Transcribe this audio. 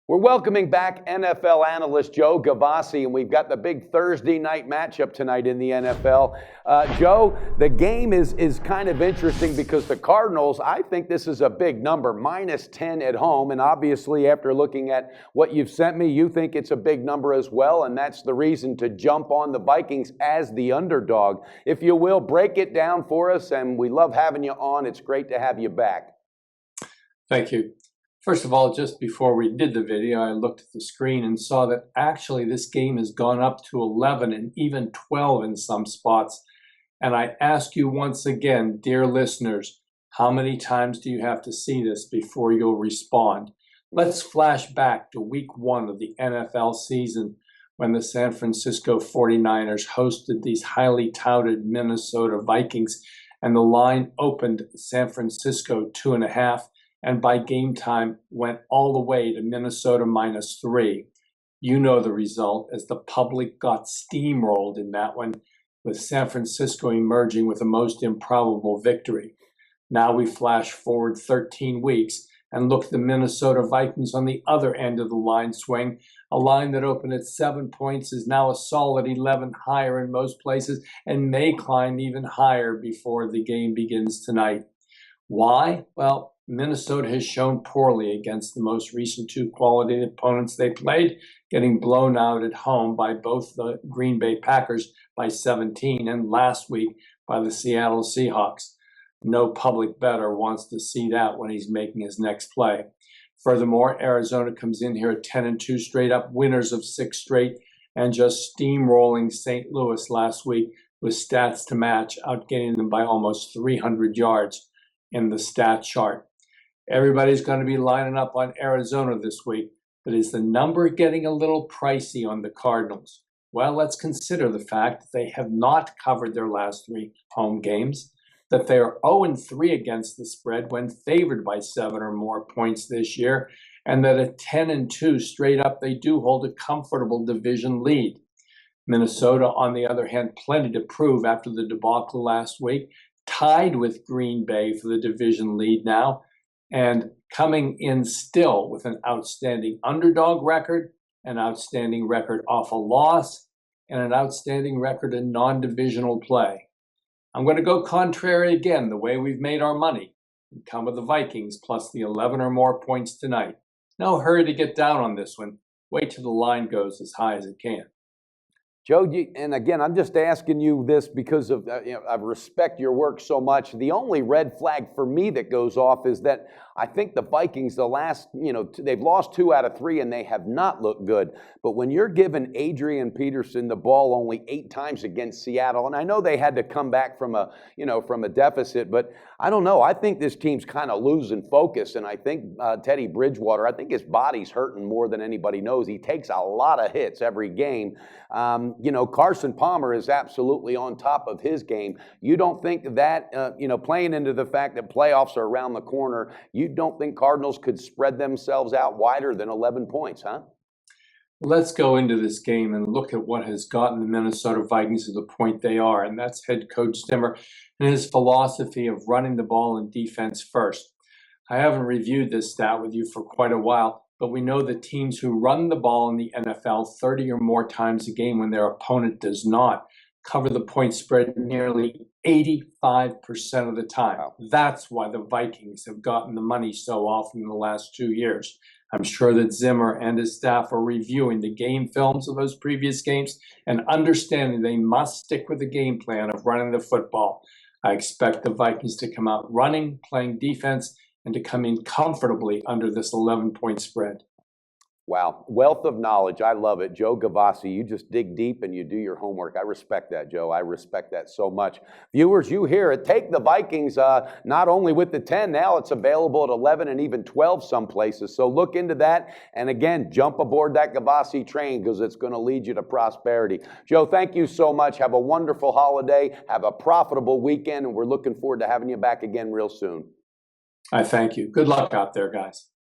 We're welcoming back NFL analyst Joe Gavazzi, and we've got the big Thursday night matchup tonight in the NFL. Joe, the game is kind of interesting because the Cardinals, I think this is a big number, -10 at home. And obviously, after looking at what you've sent me, you think it's a big number as well. And that's the reason to jump on the Vikings as the underdog. If you will, break it down for us. And we love having you on. It's great to have you back. Thank you. First of all, just before we did the video, I looked at the screen and saw that actually this game has gone up to 11 and even 12 in some spots. And I ask you once again, dear listeners, how many times do you have to see this before you'll respond? Let's flash back to week 1 of the NFL season when the San Francisco 49ers hosted these highly touted Minnesota Vikings, and the line opened San Francisco 2.5. And by game time went all the way to Minnesota -3. You know the result, as the public got steamrolled in that one, with San Francisco emerging with a most improbable victory. Now we flash forward 13 weeks and look at the Minnesota Vikings on the other end of the line swing. A line that opened at 7 points is now a solid 11 higher in most places and may climb even higher before the game begins tonight. Why? Well, Minnesota has shown poorly against the most recent 2 quality opponents they played, getting blown out at home by both the Green Bay Packers by 17 and last week by the Seattle Seahawks. No public bettor wants to see that when he's making his next play. Furthermore, Arizona comes in here at 10-2 straight up, winners of 6 straight, and just steamrolling St. Louis last week with stats to match, outgaining them by almost 300 yards in the stat chart. Everybody's going to be lining up on Arizona this week, but is the number getting a little pricey on the Cardinals? Well, let's consider the fact that they have not covered their last 3 home games, that they are 0-3 against the spread when favored by 7 or more points this year, and that at 10-2 straight up, they do hold a comfortable division lead. Minnesota, on the other hand, plenty to prove after the debacle last week, tied with Green Bay for the division lead now, and coming in still with an outstanding underdog record, an outstanding record off a loss, and an outstanding record in non-divisional play. I'm going to go contrary again, the way we've made our money, and come with the Vikings plus the 11 or more points tonight. No hurry to get down on this one. Wait till the line goes as high as it can. Joe, and again, I'm just asking you this because of I respect your work so much. The only red flag for me that goes off is that I think the Vikings, the last, they've lost 2 out of 3 and they have not looked good. But when you're giving Adrian Peterson the ball only 8 times against Seattle, and I know they had to come back from a deficit, but I don't know. I think this team's kind of losing focus, and I think Teddy Bridgewater, I think his body's hurting more than anybody knows. He takes a lot of hits every game. Carson Palmer is absolutely on top of his game. You don't think that, playing into the fact that playoffs are around the corner, you don't think Cardinals could spread themselves out wider than 11 points, huh? Let's go into this game and look at what has gotten the Minnesota Vikings to the point they are, and that's head coach Zimmer and his philosophy of running the ball and defense first. I haven't reviewed this stat with you for quite a while, but we know that teams who run the ball in the NFL 30 or more times a game when their opponent does not cover the point spread nearly 85% of the time. Wow. That's why the Vikings have gotten the money so often in the last 2 years. I'm sure that Zimmer and his staff are reviewing the game films of those previous games and understanding they must stick with the game plan of running the football. I expect the Vikings to come out running, playing defense, and to come in comfortably under this 11-point spread. Wow. Wealth of knowledge. I love it. Joe Gavazzi, you just dig deep and you do your homework. I respect that, Joe. I respect that so much. Viewers, you hear it. Take the Vikings not only with the 10, now it's available at 11 and even 12 some places. So look into that. And again, jump aboard that Gavazzi train because it's going to lead you to prosperity. Joe, thank you so much. Have a wonderful holiday. Have a profitable weekend. And we're looking forward to having you back again real soon. I thank you. Good luck out there, guys.